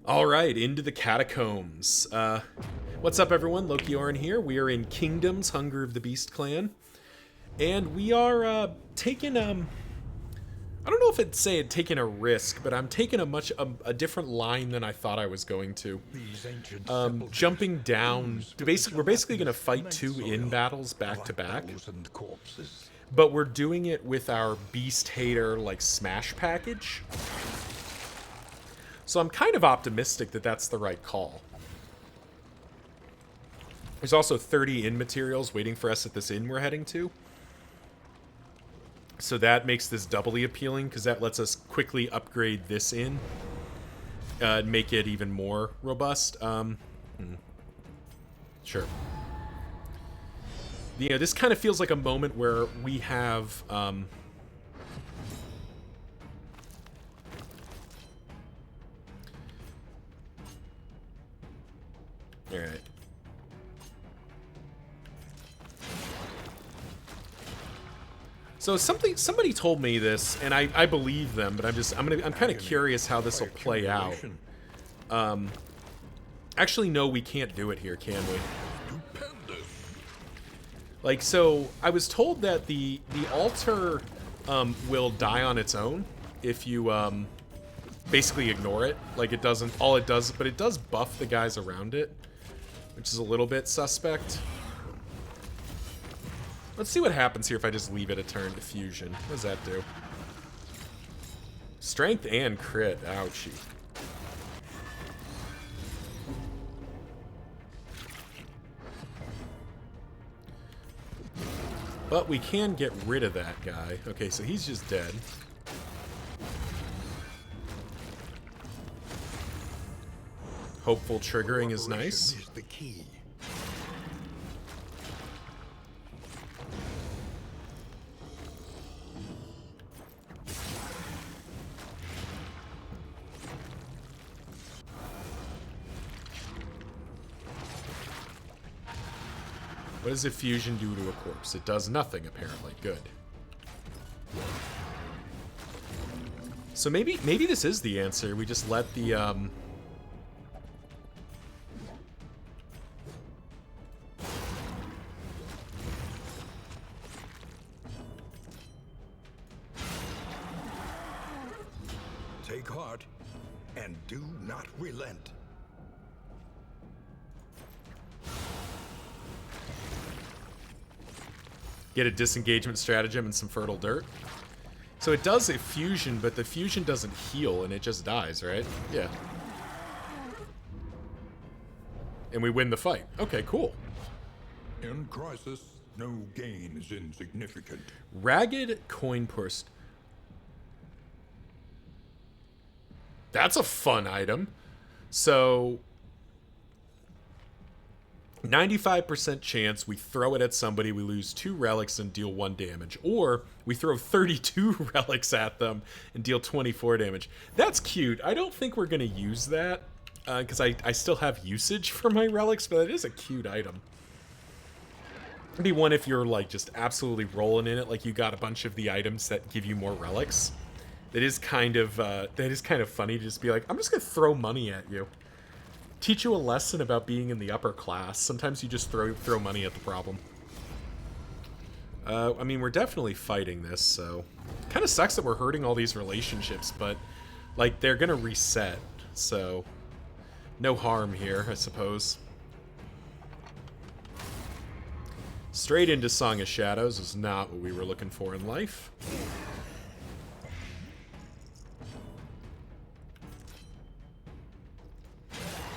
All right, into the catacombs. What's up, everyone? Loki Orin here. We are in Kingdoms, Hunger of the Beast Clan, and we are taking I don't know if it'd say it taking a risk, but I'm taking a different line than I thought I was going to. These ancient Jumping down. We're basically going to fight immense two soil in battles back of to back, 1,000 corpses. but we're doing it with our Beast Hater like smash package. So I'm kind of optimistic that that's the right call. There's also 30 inn materials waiting for us at this inn we're heading to. So that makes this doubly appealing, because that lets us quickly upgrade this inn. And make it even more robust. Sure. You know, this kind of feels like a moment where we have... Alright. So somebody told me this, and I believe them, but I'm kind of curious how this will play out. Actually, no, we can't do it here, can we? Like, so I was told that the altar will die on its own if you basically ignore it. Like, it doesn't, all it does, but it does buff the guys around it, which is a little bit suspect. Let's see what happens here if I just leave it a turn to fusion. What does that do? Strength and crit. Ouchie. But we can get rid of that guy. Okay, so he's just dead. Hopeful triggering is nice. Is the key. What does a fusion do to a corpse? It does nothing, apparently. Good. So maybe this is the answer. We just let the Take heart and do not relent. get a disengagement stratagem and some fertile dirt. So it does a fusion, but the fusion doesn't heal and it just dies, right? Yeah. And we win the fight. Okay, cool. In crisis, no gain is insignificant. Ragged coin purse. That's a fun item. So 95% chance we throw it at somebody, we lose 2 relics and deal 1 damage. Or we throw 32 relics at them and deal 24 damage. That's cute. I don't think we're going to use that because I still have usage for my relics, but it is a cute item. It'd be one if you're like just absolutely rolling in it, like you got a bunch of the items that give you more relics. That is kind of funny to just be like, I'm just going to throw money at you. Teach you a lesson about being in the upper class. Sometimes you just throw money at the problem. I mean, we're definitely fighting this, so... Kind of sucks that we're hurting all these relationships, but, like, they're gonna reset, so... No harm here, I suppose. Straight into Song of Shadows is not what we were looking for in life.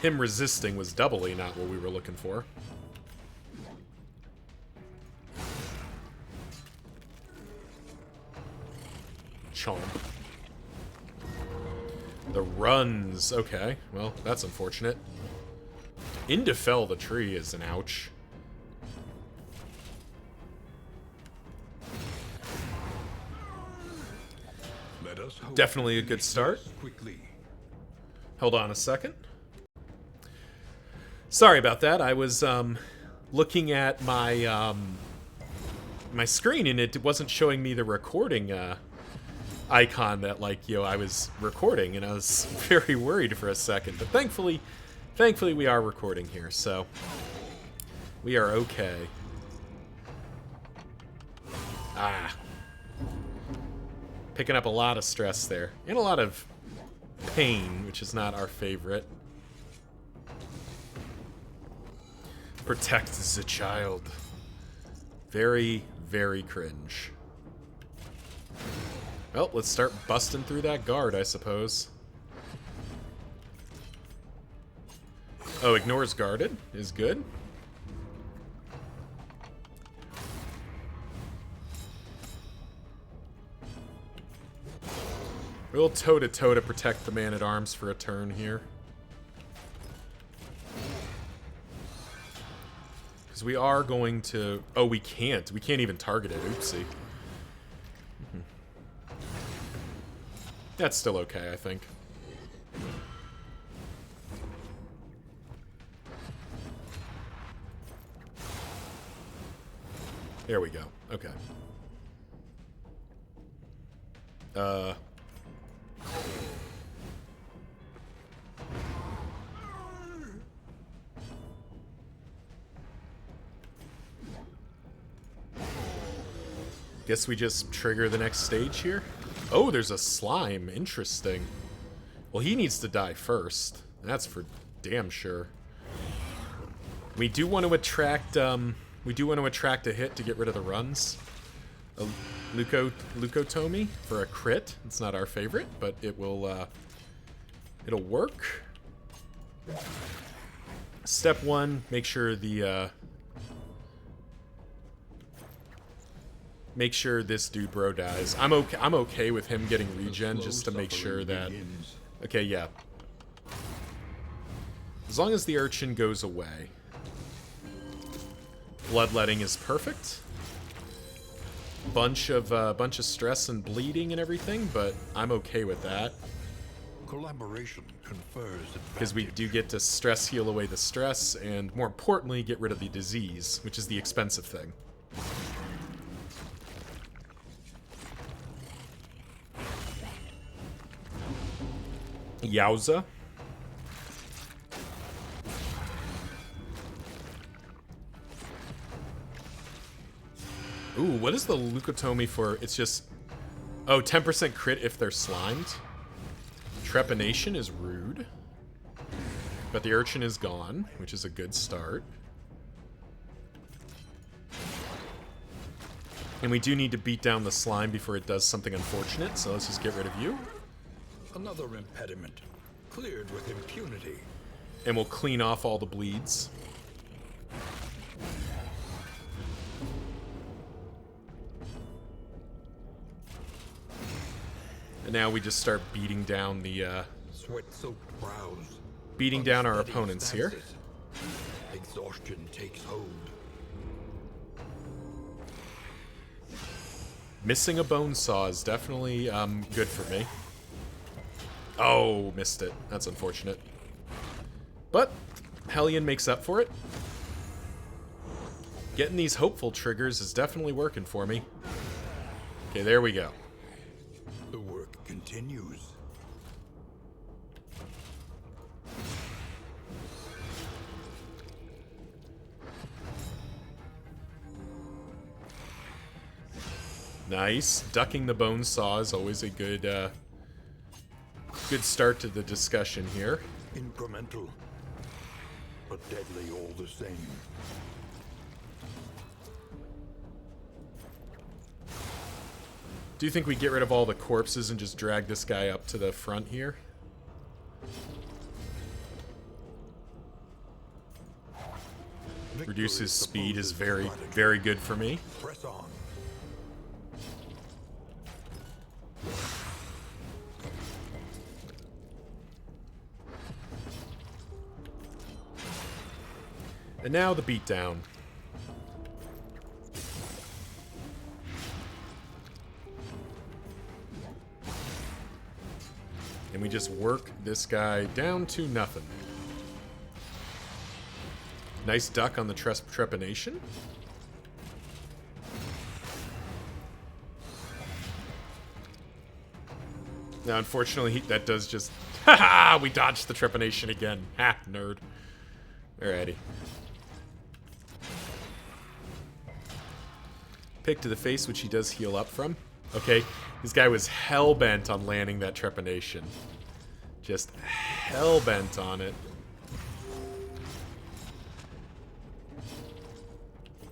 Him resisting was doubly not what we were looking for. Chomp. The runs. Okay, well, that's unfortunate. Into fell the tree is an ouch. Let us hope Definitely a good start. quickly. Hold on a second. Sorry about that. I was looking at my my screen and it wasn't showing me the recording icon that, like, I was recording, and I was very worried for a second. But thankfully we are recording here, so we are okay. Ah. Picking up a lot of stress there. And a lot of pain, which is not our favorite. Protect the child. Very, very cringe. Well, let's start busting through that guard, I suppose. Oh, ignores guarded is good. We'll toe-to-toe to protect the man-at-arms for a turn here. Because we are going to... Oh, we can't. We can't even target it. Oopsie. That's still okay, I think. There we go. Okay. Guess we just trigger the next stage here. Oh, there's a slime. Interesting. Well, he needs to die first. That's for damn sure. We do want to attract a hit to get rid of the runs. A Leucotomy for a crit. It's not our favorite, but it will it'll work. Step 1, make sure make sure this dude bro dies. I'm okay with him getting regen just to make sure that... Okay, yeah. As long as the urchin goes away. Bloodletting is perfect. Bunch of stress and bleeding and everything, but I'm okay with that. Collaboration confers because we do get to stress heal away the stress, and more importantly, get rid of the disease, which is the expensive thing. Yowza. Ooh, what is the Leucotomy for? It's just... Oh, 10% crit if they're slimed. Trepanation is rude. But the urchin is gone, which is a good start. And we do need to beat down the slime before it does something unfortunate, so let's just get rid of you. Another impediment, cleared with impunity. And we'll clean off all the bleeds. And now we just start beating down the, sweat-soaked brows. beating down our Unsteady opponents here. stances. Exhaustion takes hold. Missing a bone saw is definitely good for me. Oh, missed it. That's unfortunate. But Hellion makes up for it. Getting these hopeful triggers is definitely working for me. Okay, there we go. The work continues. Nice. Ducking the bone saw is always a good good start to the discussion here. Incremental, but deadly all the same. Do you think we get rid of all the corpses and just drag this guy up to the front here? Reduces speed is very, very good for me. Press on. And now the beatdown. And we just work this guy down to nothing. Nice duck on the trepanation. Now, unfortunately, that does just... Ha-ha! We dodged the trepanation again. Ha, nerd. Alrighty. Pick to the face, which he does heal up from. Okay, this guy was hell-bent on landing that trepanation. Just hell-bent on it.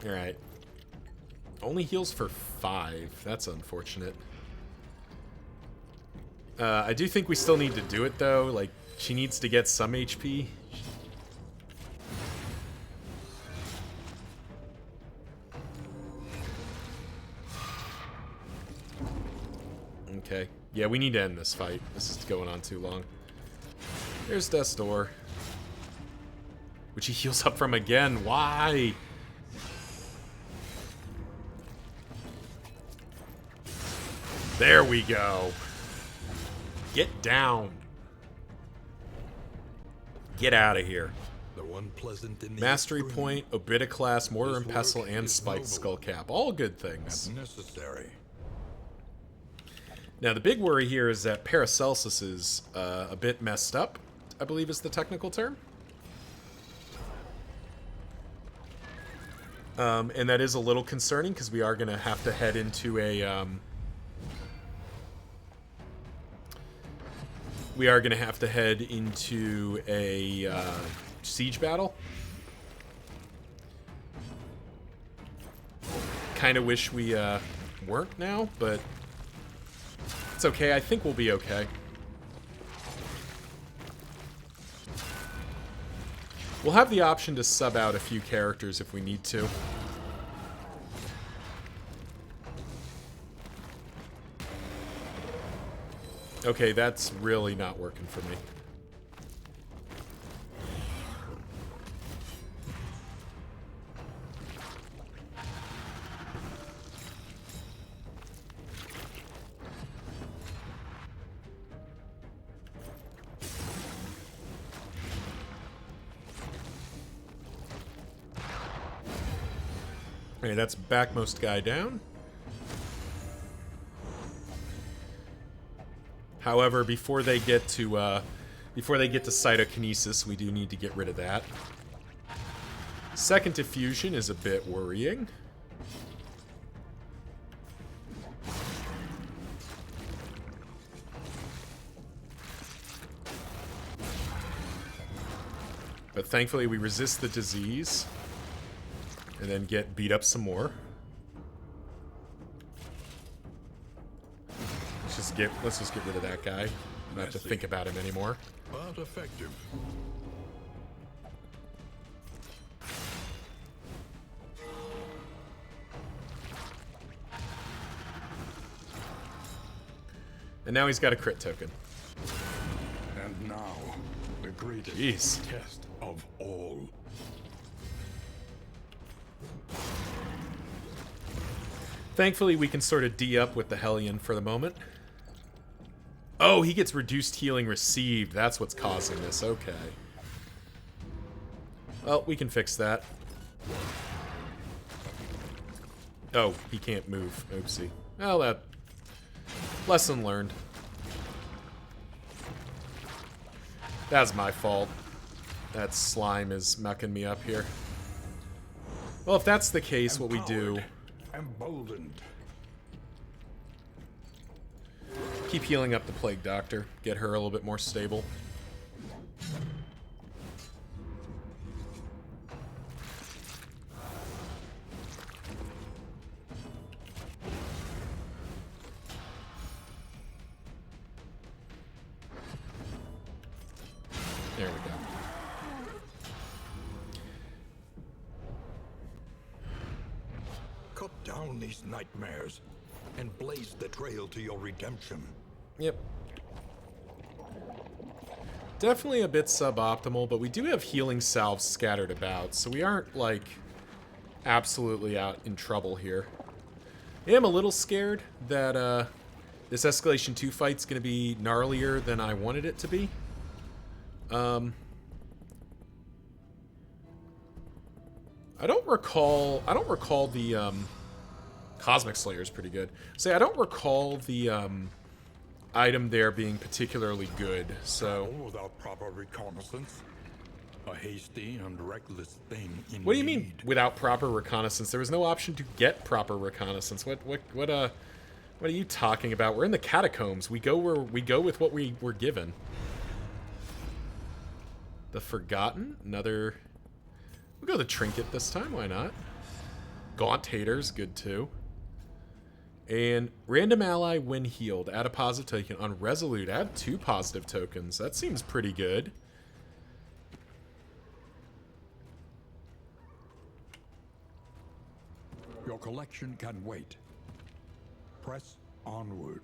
Alright. Only heals for 5. That's unfortunate. I do think we still need to do it, though. Like, she needs to get some HP. Okay. Yeah, we need to end this fight. This is going on too long. There's Death's Door. Which he heals up from again. Why? There we go. Get down. Get out of here. The one pleasant in the Mastery extreme. point, Obita class, Mortar and This Pestle, work and is Spiked noble. Skullcap. All good things. And necessary. Now, the big worry here is that Paracelsus is a bit messed up, I believe is the technical term. And that is a little concerning because we are going to have to head into a... we are going to have to head into a siege battle. Kind of wish we weren't now, but it's okay. I think we'll be okay. We'll have the option to sub out a few characters if we need to. Okay, that's really not working for me. Okay, that's backmost guy down. However, before they get to cytokinesis, we do need to get rid of that. Second diffusion is a bit worrying. But thankfully we resist the disease and then get beat up some more. Let's just get rid of that guy. I don't have to think about him anymore. But effective. And now he's got a crit token. And now, the greatest Jeez. test of all. Thankfully, we can sort of D up with the Hellion for the moment. Oh, he gets reduced healing received. That's what's causing this. Okay. Well, we can fix that. Oh, he can't move. Oopsie. Well, that... lesson learned. That's my fault. That slime is mucking me up here. Well, if that's the case, what we do... Emboldened. Keep healing up the Plague Doctor. Get her a little bit more stable. There we go. Cut down these nightmares and blaze the trail to your redemption. Yep. Definitely a bit suboptimal, but we do have healing salves scattered about, so we aren't, like, absolutely out in trouble here. I am a little scared that this Escalation 2 fight's going to be gnarlier than I wanted it to be. I don't recall the Cosmic Slayer is pretty good. Say, I don't recall the item there being particularly good, so... Without proper reconnaissance. A hasty and reckless thing indeed. What do you mean, without proper reconnaissance? There was no option to get proper reconnaissance. What are you talking about? We're in the catacombs. We go with what we were given. The Forgotten, another... We'll go the Trinket this time, why not? Gaunt Haters, good too. And random ally when healed. Add a positive token. On Resolute, add 2 positive tokens. That seems pretty good. Your collection can wait. Press onward.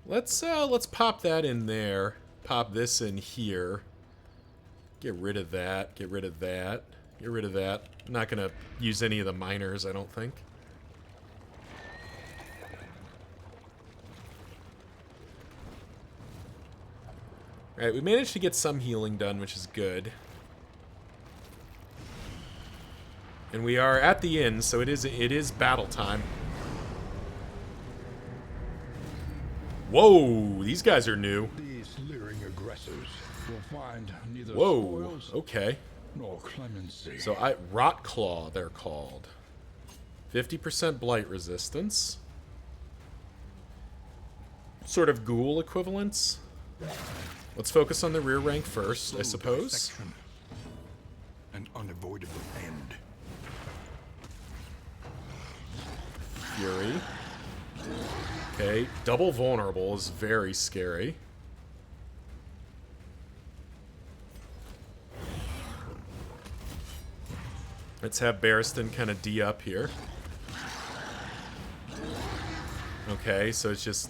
Let's pop that in there. Pop this in here. Get rid of that. Get rid of that. Get rid of that. I'm not gonna use any of the miners, I don't think. Alright, we managed to get some healing done, which is good. And we are at the inn, so it is battle time. Whoa, these guys are new. These leering aggressors will find neither Whoa, spoils okay. nor clemency. So Rotclaw, they're called. 50% blight resistance. Sort of ghoul equivalents. Let's focus on the rear rank first, I suppose. Dissection. An unavoidable end. Fury. Okay, double vulnerable is very scary. Let's have Barristan kind of D up here. Okay, so it's just...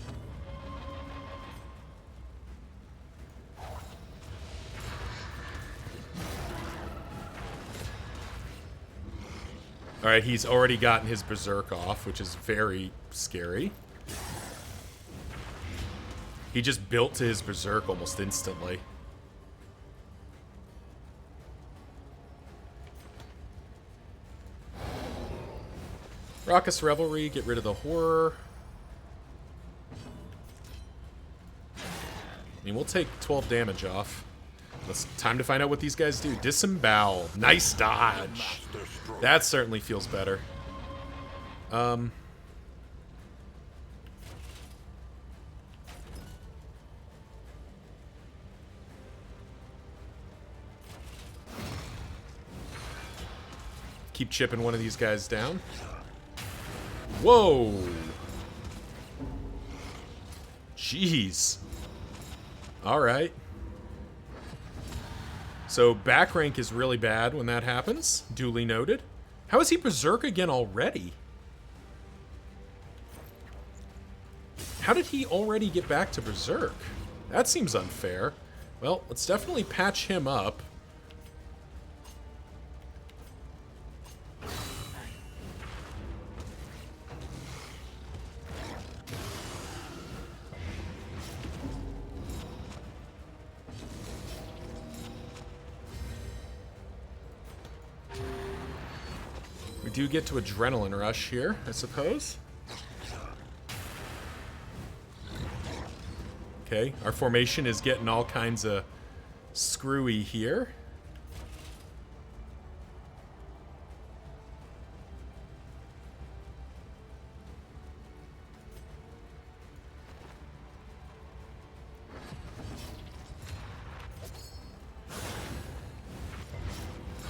Alright, he's already gotten his Berserk off, which is very scary. He just built to his Berserk almost instantly. Raucous Revelry, get rid of the Horror. I mean, we'll take 12 damage off. It's time to find out what these guys do. Disembowel. Nice dodge. That certainly feels better. Keep chipping one of these guys down. Whoa. Jeez. All right. So back rank is really bad when that happens. Duly noted. How is he Berserk again already? How did he already get back to Berserk? That seems unfair. Well, let's definitely patch him up. We do get to Adrenaline Rush here, I suppose. Okay, our formation is getting all kinds of screwy here.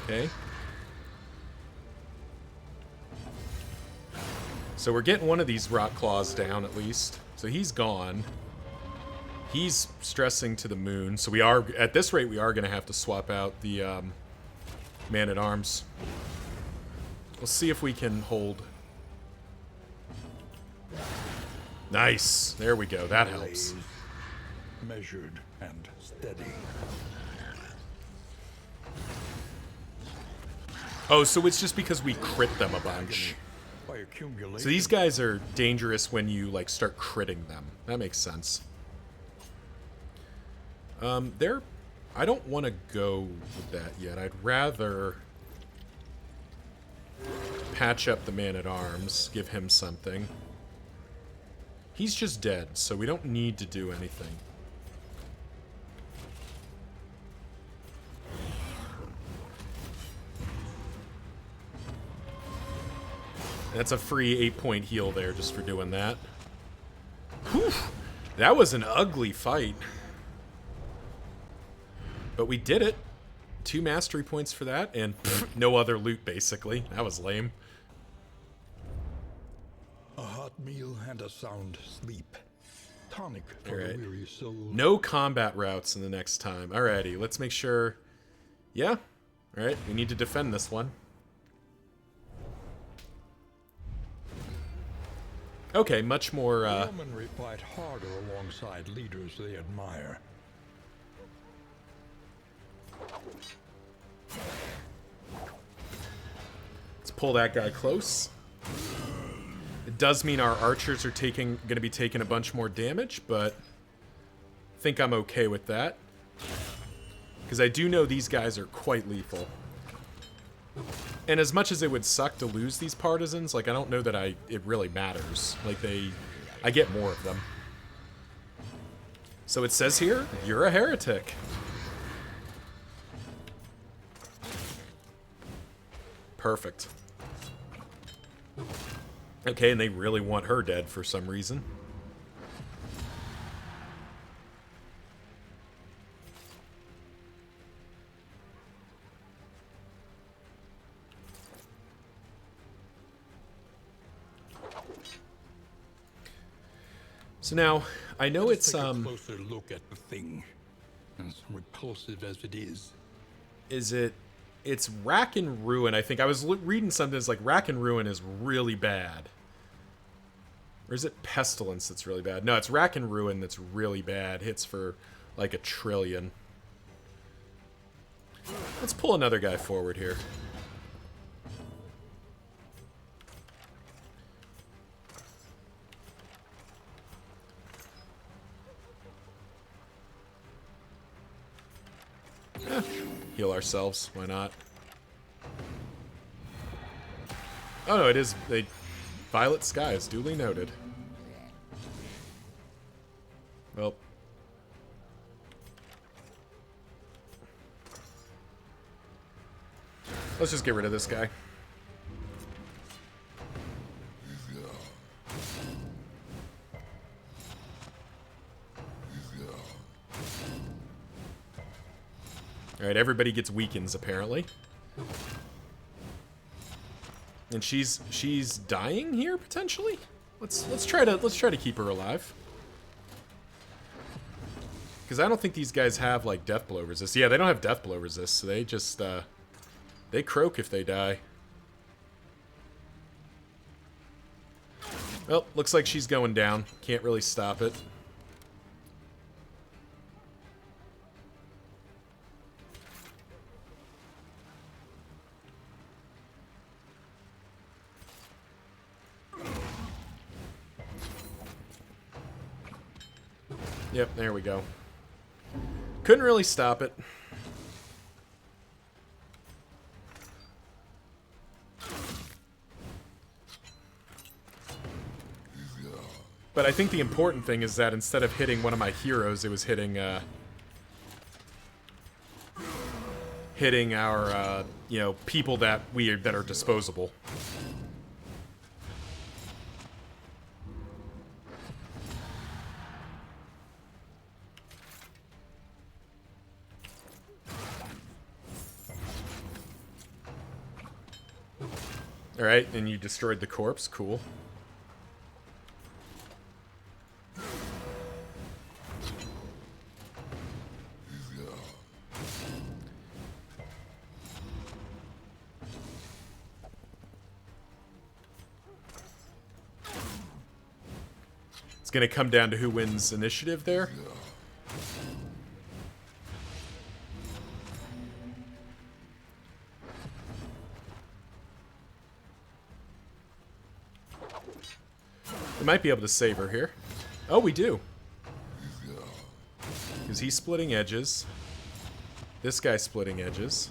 Okay. So we're getting one of these Rotclaws down at least. So he's gone. He's stressing to the moon. So we are, at this rate, we are going to have to swap out the Man-at-Arms. We'll see if we can hold. Nice. There we go. That helps. Measured and steady. Oh, so it's just because we crit them a bunch. By accumulation. So these guys are dangerous when you, like, start critting them. That makes sense. I don't want to go with that yet. I'd rather patch up the Man-at-Arms, give him something. He's just dead, so we don't need to do anything. That's a free 8-point heal there just for doing that. Whew, that was an ugly fight. But we did it. 2 mastery points for that, and no other loot, basically. That was lame. A hot meal and a sound sleep. Tonic for the weary soul. No combat routes in the next time. Alrighty, let's make sure... Yeah. Alright, we need to defend this one. Okay, much more, Yeomanry fight harder alongside leaders they admire. Let's pull that guy close. It does mean our archers are going to be taking a bunch more damage, but I think I'm okay with that. Because I do know these guys are quite lethal. And as much as it would suck to lose these partisans, like, I don't know that it really matters. Like, I get more of them. So it says here, you're a heretic. Perfect. Okay, and they really want her dead for some reason. So now, I know it's Take a closer look at the thing, as repulsive as it is. It's Rack and Ruin, I think. I was reading something that's like Rack and Ruin is really bad. Or is it Pestilence that's really bad? No, it's Rack and Ruin that's really bad. Hits for like 1 trillion. Let's pull another guy forward here. Heal ourselves. Why not? Oh no, it is a Violet Skies, duly noted. Well. Let's just get rid of this guy. Alright, everybody gets weakens, apparently. And she's dying here, potentially? Let's try to keep her alive. Because I don't think these guys have, like, death blow resist. Yeah, they don't have death blow resist, so they just, they croak if they die. Well, looks like she's going down. Can't really stop it. Yep, there we go. Couldn't really stop it. But I think the important thing is that instead of hitting one of my heroes, it was hitting our you know, people that are disposable. Alright, and you destroyed the corpse. Cool. It's going to come down to who wins initiative there. We might be able to save her here. Oh, we do. Because he's splitting edges. This guy's splitting edges.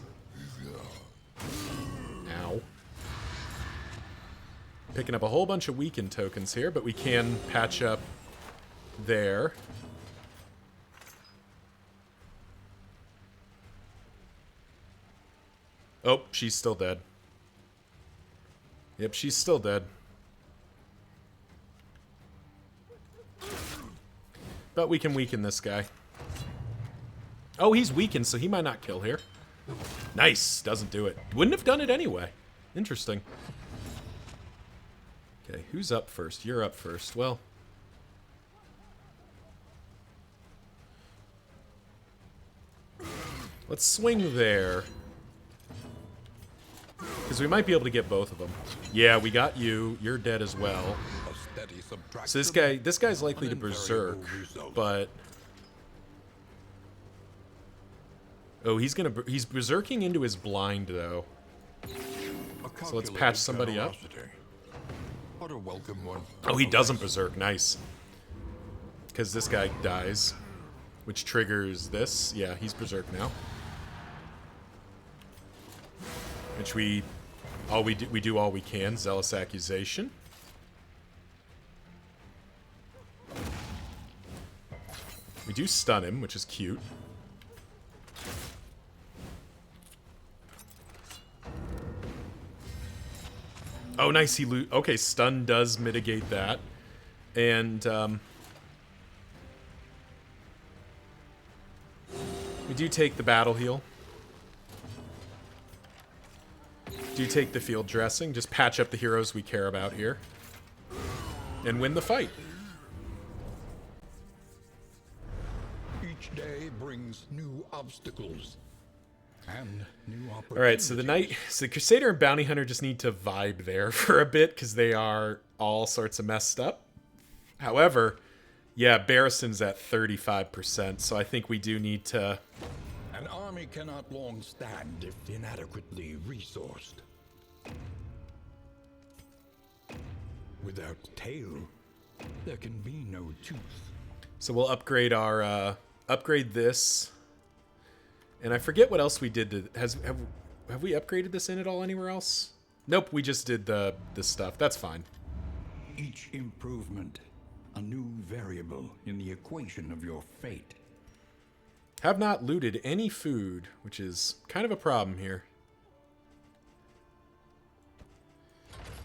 Ow. Picking up a whole bunch of weakened tokens here, but we can patch up there. Oh, she's still dead. Yep, she's still dead. But we can weaken this guy. Oh, he's weakened, so he might not kill here. Nice. Doesn't do it. Wouldn't have done it anyway. Interesting. Okay, who's up first? You're up first. Well. Let's swing there. Because we might be able to get both of them. Yeah, we got you. You're dead as well. So this guy's likely to berserk, but oh, he's berserking into his blind though. So let's patch somebody up. What a welcome one. Oh, he doesn't berserk. Nice. Because this guy dies, which triggers this. Yeah, he's berserk now. Which we do all we can. Zealous accusation. We do stun him, which is cute. Oh, nice. He okay, stun does mitigate that. And we do take the battle heal. Do take the field dressing. Just patch up the heroes we care about here. And win the fight. Each day brings new obstacles and new opportunities. All right, so the Crusader and Bounty Hunter just need to vibe there for a bit because they are all sorts of messed up. However, yeah, Barristan's at 35%, so I think we do need to. An army cannot long stand if inadequately resourced. Without tail, there can be no tooth. So we'll upgrade our upgrade this, and I forget what else we did to have we upgraded this in at all anywhere else? Nope, we just did the stuff. That's fine. Each improvement, a new variable in the equation of your fate. Have not looted any food, which is kind of a problem here.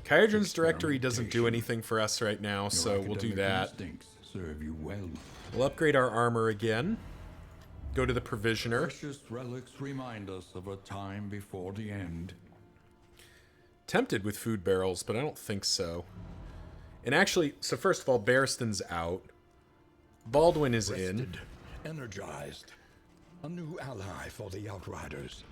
Kairdren's directory doesn't do anything for us right now, so we'll do that. Serve you well. We'll upgrade our armor again. Go to the provisioner. Precious relics remind us of a time before the end. Tempted with food barrels, but I don't think so. And actually, so first of all, Barristan's out. Baldwin is in. Energized. A new ally for the Outriders.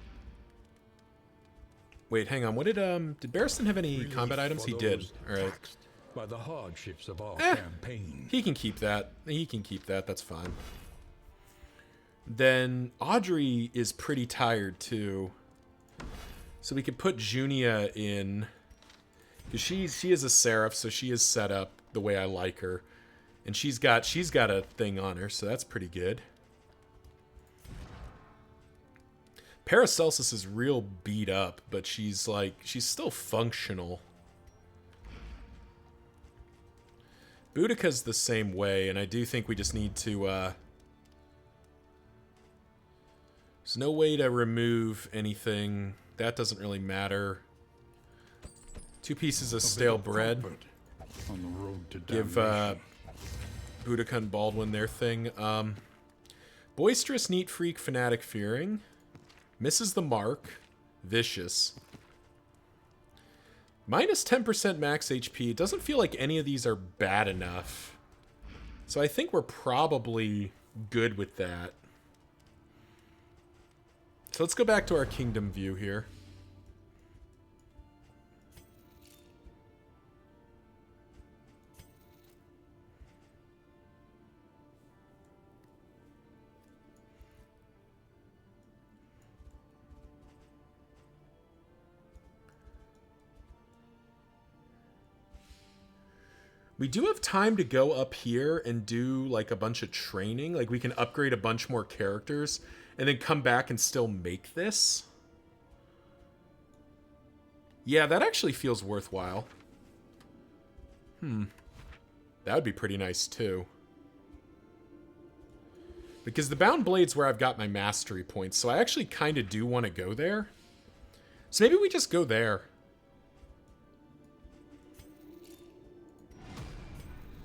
Wait, hang on. What did Barristan have any combat items? He did. All right. By the hardships of our campaign. He can keep that. He can keep that. That's fine. Then Audrey is pretty tired too. So we could put Junia in. Because she is a seraph, so she is set up the way I like her. And she's got a thing on her, so that's pretty good. Paracelsus is real beat up, but she's still functional. Boudica's the same way, and I do think we just need to, there's no way to remove anything. That doesn't really matter. 2 pieces of stale bread. On the road to Give, Boudica and Baldwin their thing. Boisterous, Neat Freak, Fanatic, Fearing. Misses the mark. Vicious. Minus 10% max HP. It doesn't feel like any of these are bad enough. So I think we're probably good with that. So let's go back to our kingdom view here. We do have time to go up here and do like a bunch of training. Like we can upgrade a bunch more characters and then come back and still make this. Yeah, that actually feels worthwhile. That would be pretty nice too. Because the Bound Blade's where I've got my mastery points, so I actually kind of do want to go there. So maybe we just go there.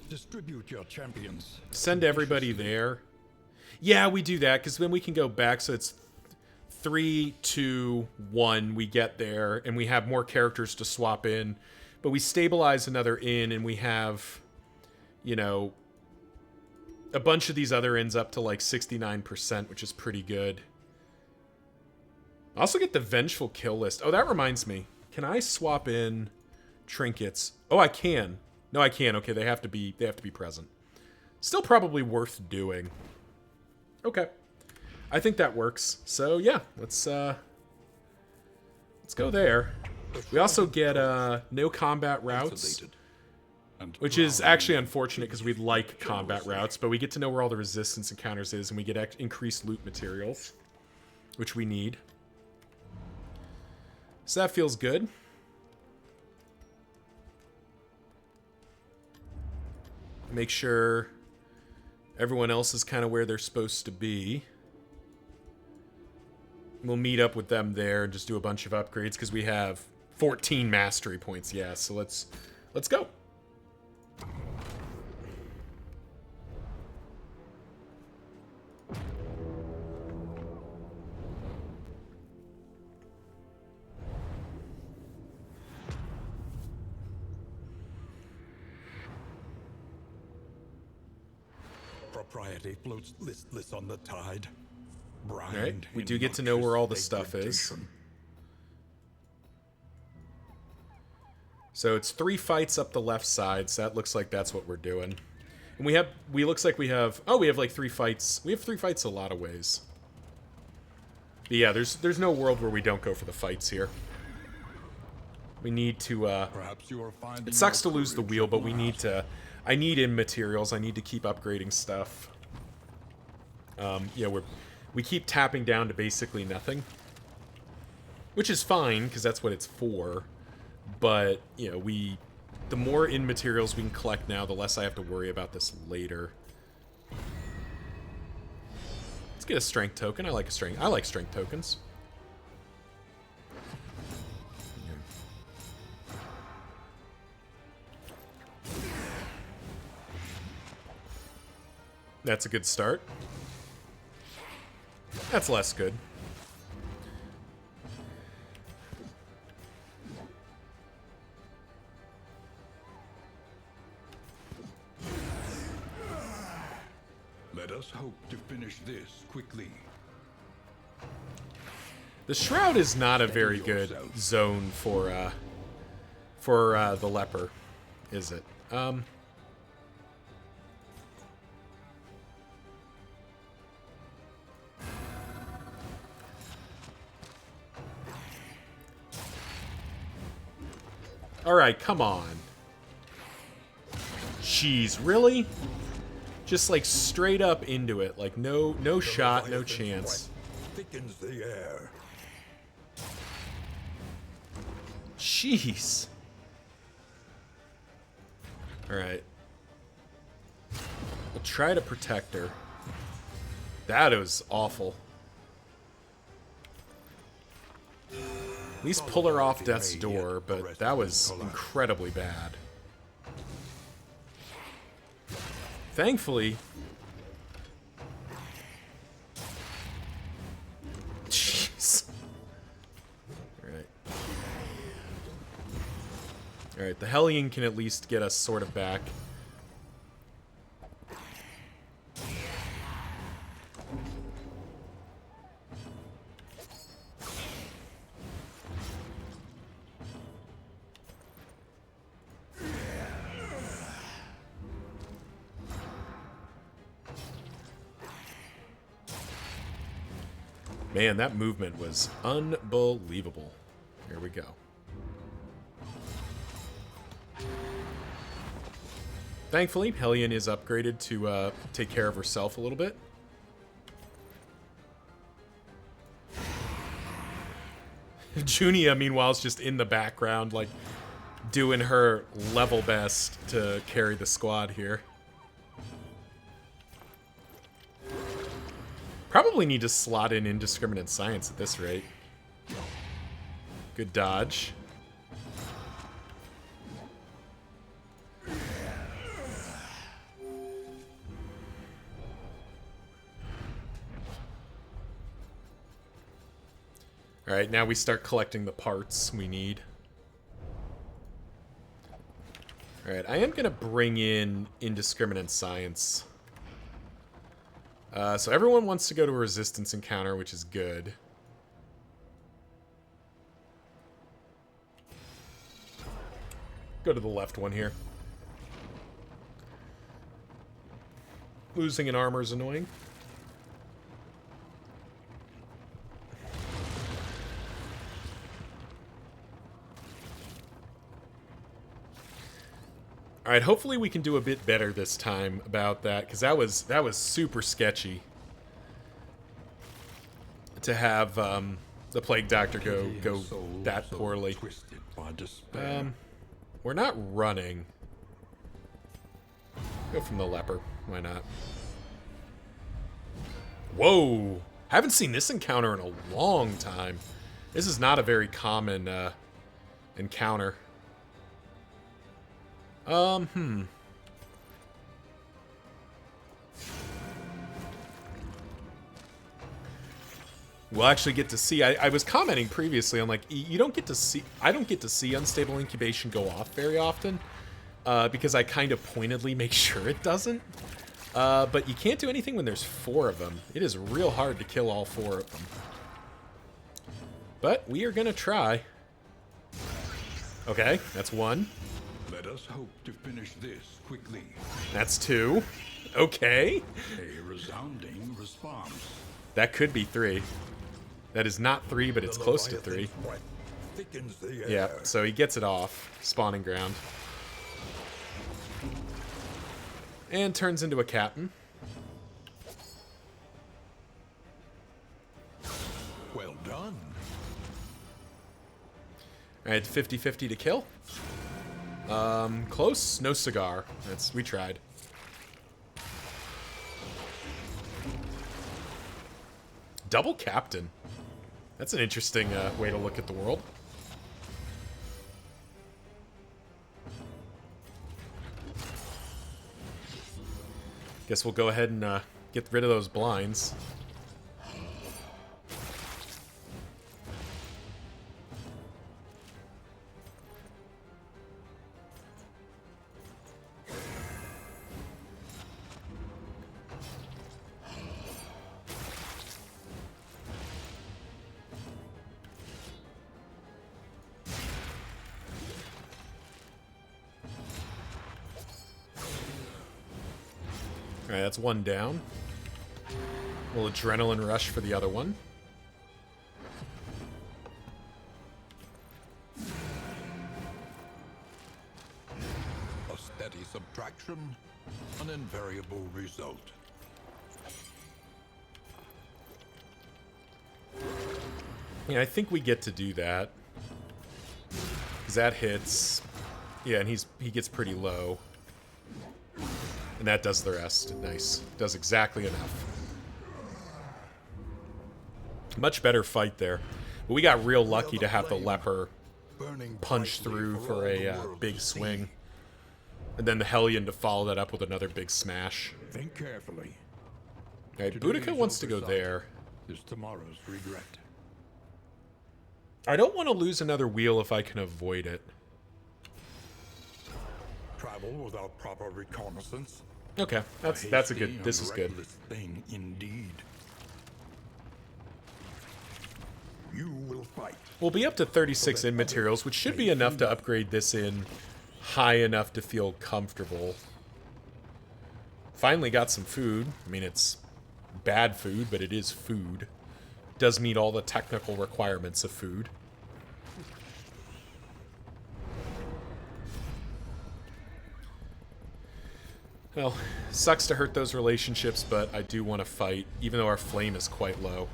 Distribute your champions. Send everybody there. Yeah, we do that, because then we can go back, so it's 3, 2, 1, we get there, and we have more characters to swap in. But we stabilize another inn, and we have, you know, a bunch of these other inns up to like 69%, which is pretty good. I also get the Vengeful Kill list. Oh, that reminds me. Can I swap in trinkets? Oh, I can. No, I can. Okay, they have to be present. Still probably worth doing. Okay. I think that works. So, yeah, let's go there. We also get no combat routes, which is actually unfortunate because we'd like combat routes, but we get to know where all the resistance encounters is, and we get increased loot materials, which we need. So that feels good. Make sure everyone else is kind of where they're supposed to be. We'll meet up with them there and just do a bunch of upgrades because we have 14 mastery points. Yeah, so let's go. Propriety floats listless on the tide. All right, we do get to know where all the stuff is. So it's 3 fights up the left side, so that looks like that's what we're doing. And looks like we have like 3 fights. We have 3 fights a lot of ways. But yeah, there's no world where we don't go for the fights here. We need to, Perhaps you are finding it sucks to your lose the courage wheel, at but we last. need to, I need in materials, I need to keep upgrading stuff. Yeah, we keep tapping down to basically nothing. Which is fine, because that's what it's for. But, you know, the more in materials we can collect now, the less I have to worry about this later. Let's get a strength token. I like strength tokens. That's a good start. That's less good. Let us hope to finish this quickly. The Shroud is not a very good zone for the Leper, is it? Alright, come on. Jeez, really? Just like straight up into it. Like no shot, no chance. Thickens the air. Jeez. Alright. We'll try to protect her. That was awful. At least pull her off death's door, but that was incredibly bad. Thankfully... Jeez. Alright. Alright, the Hellion can at least get us sort of back. Man, that movement was unbelievable. Here we go. Thankfully, Hellion is upgraded to take care of herself a little bit. Junia, meanwhile, is just in the background, like, doing her level best to carry the squad here. probably need to slot in indiscriminate science at this rate. Good dodge. Alright, now we start collecting the parts we need. Alright, I am going to bring in indiscriminate science. So everyone wants to go to a resistance encounter, which is good. Go to the left one here. Losing an armor is annoying. All right, hopefully we can do a bit better this time about that, because that was super sketchy to have the Plague Doctor go that poorly. We're not running. Go from the leper. Why not? Whoa! Haven't seen this encounter in a long time. This is not a very common encounter. We'll actually get to see. I was commenting previously. I'm like, you don't get to see. I don't get to see unstable incubation go off very often because I kind of pointedly make sure it doesn't. But you can't do anything when there's 4 of them. It is real hard to kill all 4 of them. But we are gonna try. Okay, that's 1. Let us hope to finish this quickly. That's 2. Okay. A resounding response. That could be 3. That is not 3, but it's close to 3. Thickens the air. Yeah, so he gets it off. Spawning ground. And turns into a captain. Well done. Alright, 50-50 to kill. Close. No cigar. We tried. Double captain. That's an interesting way to look at the world. Guess we'll go ahead and get rid of those blinds. Alright, that's 1 down. A little adrenaline rush for the other one. A steady subtraction, an invariable result. Yeah, I think we get to do that. 'Cause that hits. Yeah, and he gets pretty low. And that does the rest. Nice. Does exactly enough. Much better fight there. But we got real lucky to have the leper punch through for a big swing. And then the Hellion to follow that up with another big smash. Think carefully. Alright, Boudica wants to go there. Is tomorrow's regret. I don't want to lose another wheel if I can avoid it. Travel without proper reconnaissance. Okay, that's a good. This is good. Thing indeed. You will fight. We'll be up to 36 in materials, which should be enough to upgrade this in high enough to feel comfortable. Finally got some food. I mean, it's bad food, but it is food. Does meet all the technical requirements of food. Well, sucks to hurt those relationships, but I do want to fight, even though our flame is quite low.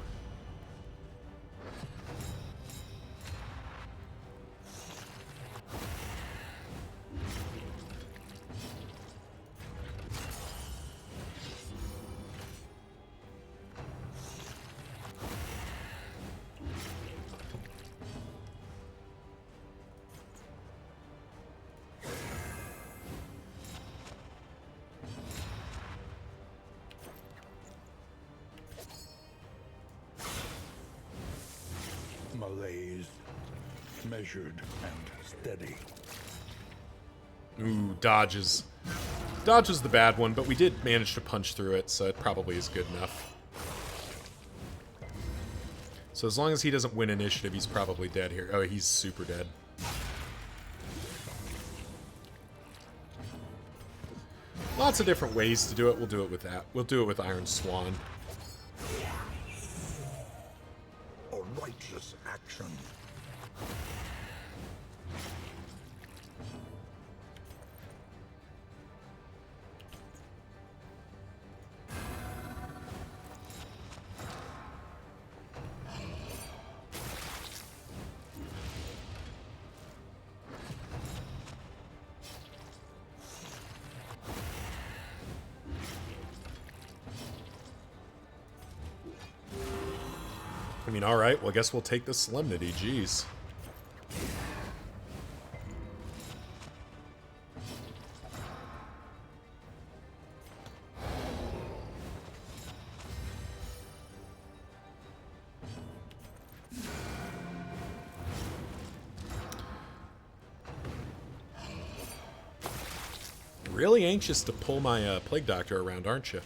malaise, measured and steady. Ooh, dodges. Dodge was the bad one, but we did manage to punch through it, so it probably is good enough. So as long as he doesn't win initiative, he's probably dead here. Oh, he's super dead. Lots of different ways to do it. We'll do it with that. We'll do it with Iron Swan. A righteous action. I mean, alright, well, I guess we'll take the Solemnity, jeez. Really anxious to pull my Plague Doctor around, aren't you?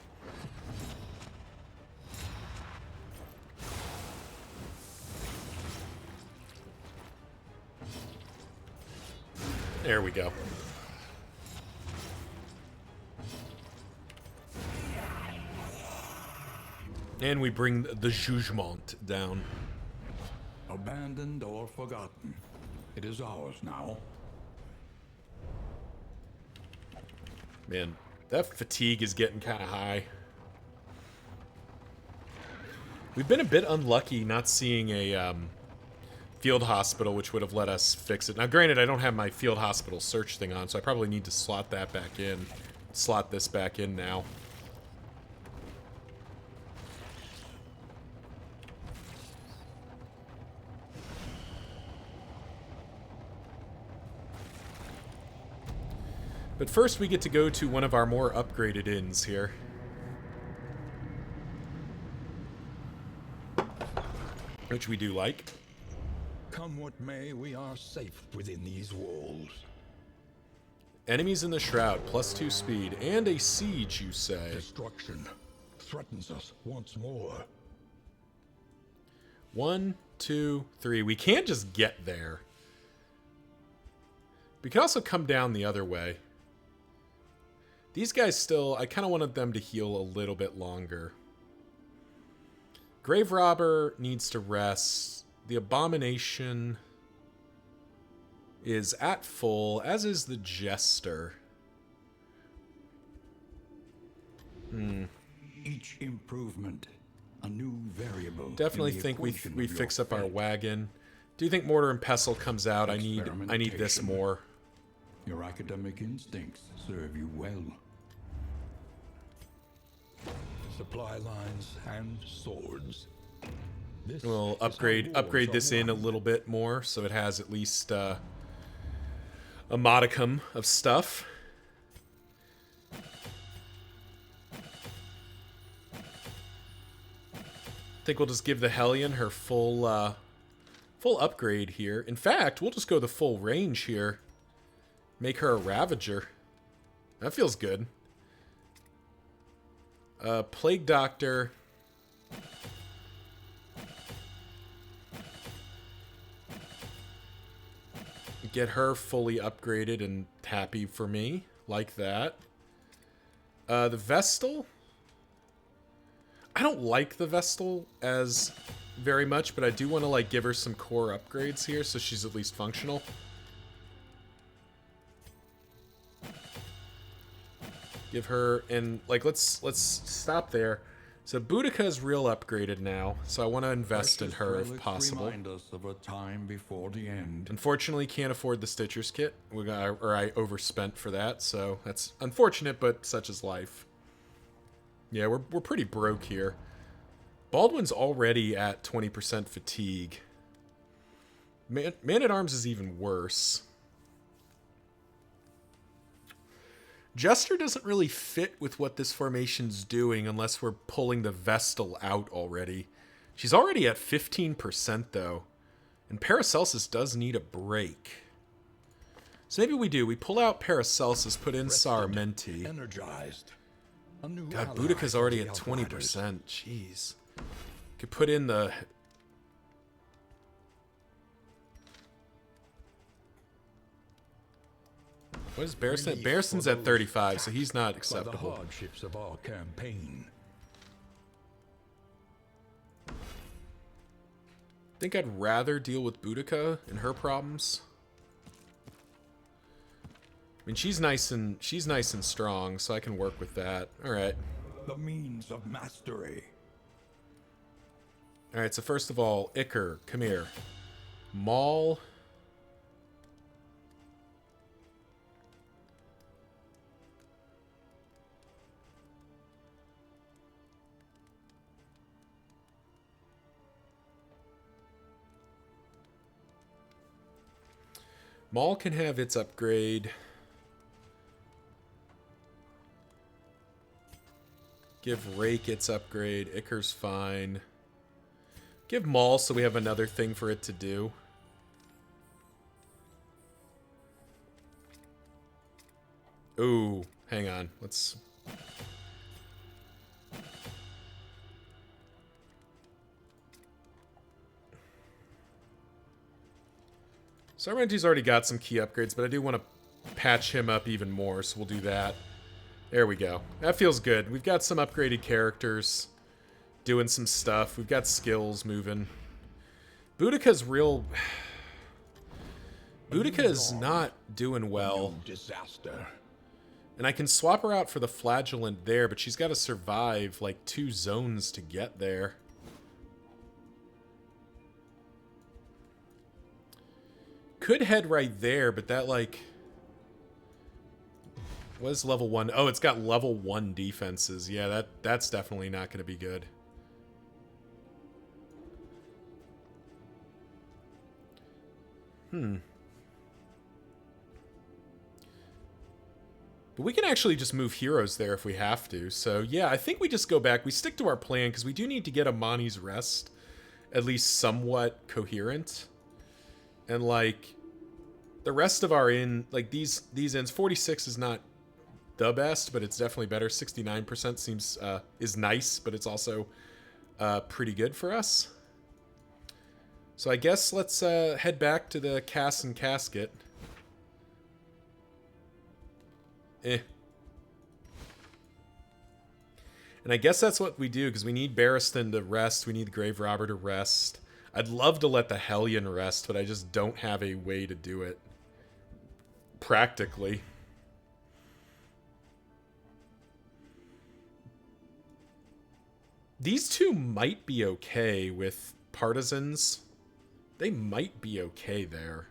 There we go. And we bring the Jugement down. Abandoned or forgotten. It is ours now. Man, that fatigue is getting kind of high. We've been a bit unlucky not seeing a field hospital, which would have let us fix it. Now, granted, I don't have my field hospital search thing on, so I probably need to slot that back in. Slot this back in now. But first, we get to go to one of our more upgraded inns here. Which we do like. Come what may, we are safe within these walls. Enemies in the Shroud, +2 speed, and a siege, you say? Destruction threatens us once more. 1, 2, 3. We can't just get there. We can also come down the other way. These guys still, I kind of wanted them to heal a little bit longer. Grave Robber needs to rest. The Abomination is at full, as is the Jester. Each improvement, a new variable. Definitely in the think we equation of fix your up our fate. wagon. Do you think Mortar and Pestle comes out? I need this Experimentation. more. Your academic instincts serve you well. Supply lines and swords. This We'll is how upgrade wars this are in a won. little bit more, so it has at least a modicum of stuff. I think we'll just give the Hellion her full upgrade here. In fact, we'll just go the full range here. Make her a Ravager. That feels good. Plague Doctor. Get her fully upgraded and happy for me. Like that. The Vestal. I don't like the Vestal as very much, but I do want to like give her some core upgrades here so she's at least functional. Give her, and like let's stop there. So Boudica's real upgraded now, so I want to invest in Precious her if relics possible. Remind us of a time before the end. Unfortunately, can't afford the Stitcher's kit. I overspent for that, so that's unfortunate, but such is life. Yeah, we're pretty broke here. Baldwin's already at 20% fatigue. Man-at-Arms is even worse. Jester doesn't really fit with what this formation's doing unless we're pulling the Vestal out already. She's already at 15% though. And Paracelsus does need a break. So maybe we do. We pull out Paracelsus, put in Saramenti. Energized. A new God, ally Boudica's for already the at Outriders. 20%. Jeez. Could put in the... What is Barristan? Relief Barristan's for at those 35, so he's not By the acceptable. hardships of our campaign. I think I'd rather deal with Boudica and her problems. I mean, she's nice and strong, so I can work with that. All right. The means of mastery. All right. So first of all, Iker, come here. Maul. Maul can have its upgrade. Give Rake its upgrade. Iker's fine. Give Maul so we have another thing for it to do. Ooh, hang on. Let's... Saramenti's already got some key upgrades, but I do want to patch him up even more, so we'll do that. There we go. That feels good. We've got some upgraded characters doing some stuff. We've got skills moving. Boudica's real... Boudica's not doing well. Disaster. And I can swap her out for the Flagellant there, but she's got to survive like 2 zones to get there. Could head right there, but that like... What is level 1? Oh, it's got level 1 defenses. Yeah, that's definitely not going to be good. But we can actually just move heroes there if we have to. So, yeah, I think we just go back. We stick to our plan, because we do need to get Amani's Rest at least somewhat coherent. And, like, the rest of our like, these ends, 46 is not the best, but it's definitely better. 69% seems, is nice, but it's also pretty good for us. So I guess let's head back to the Cass and Casket. And I guess that's what we do, because we need Barristan to rest. We need the Grave Robber to rest. I'd love to let the Hellion rest, but I just don't have a way to do it. Practically. These two might be okay with Partisans. They might be okay there.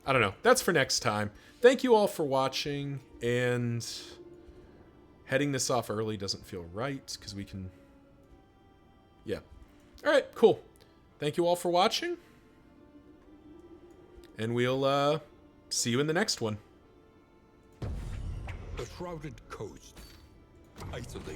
I don't know. That's for next time. Thank you all for watching, and heading this off early doesn't feel right, because we can... Yeah. Alright, cool. Thank you all for watching, and we'll see you in the next one. The shrouded coast. Isolated.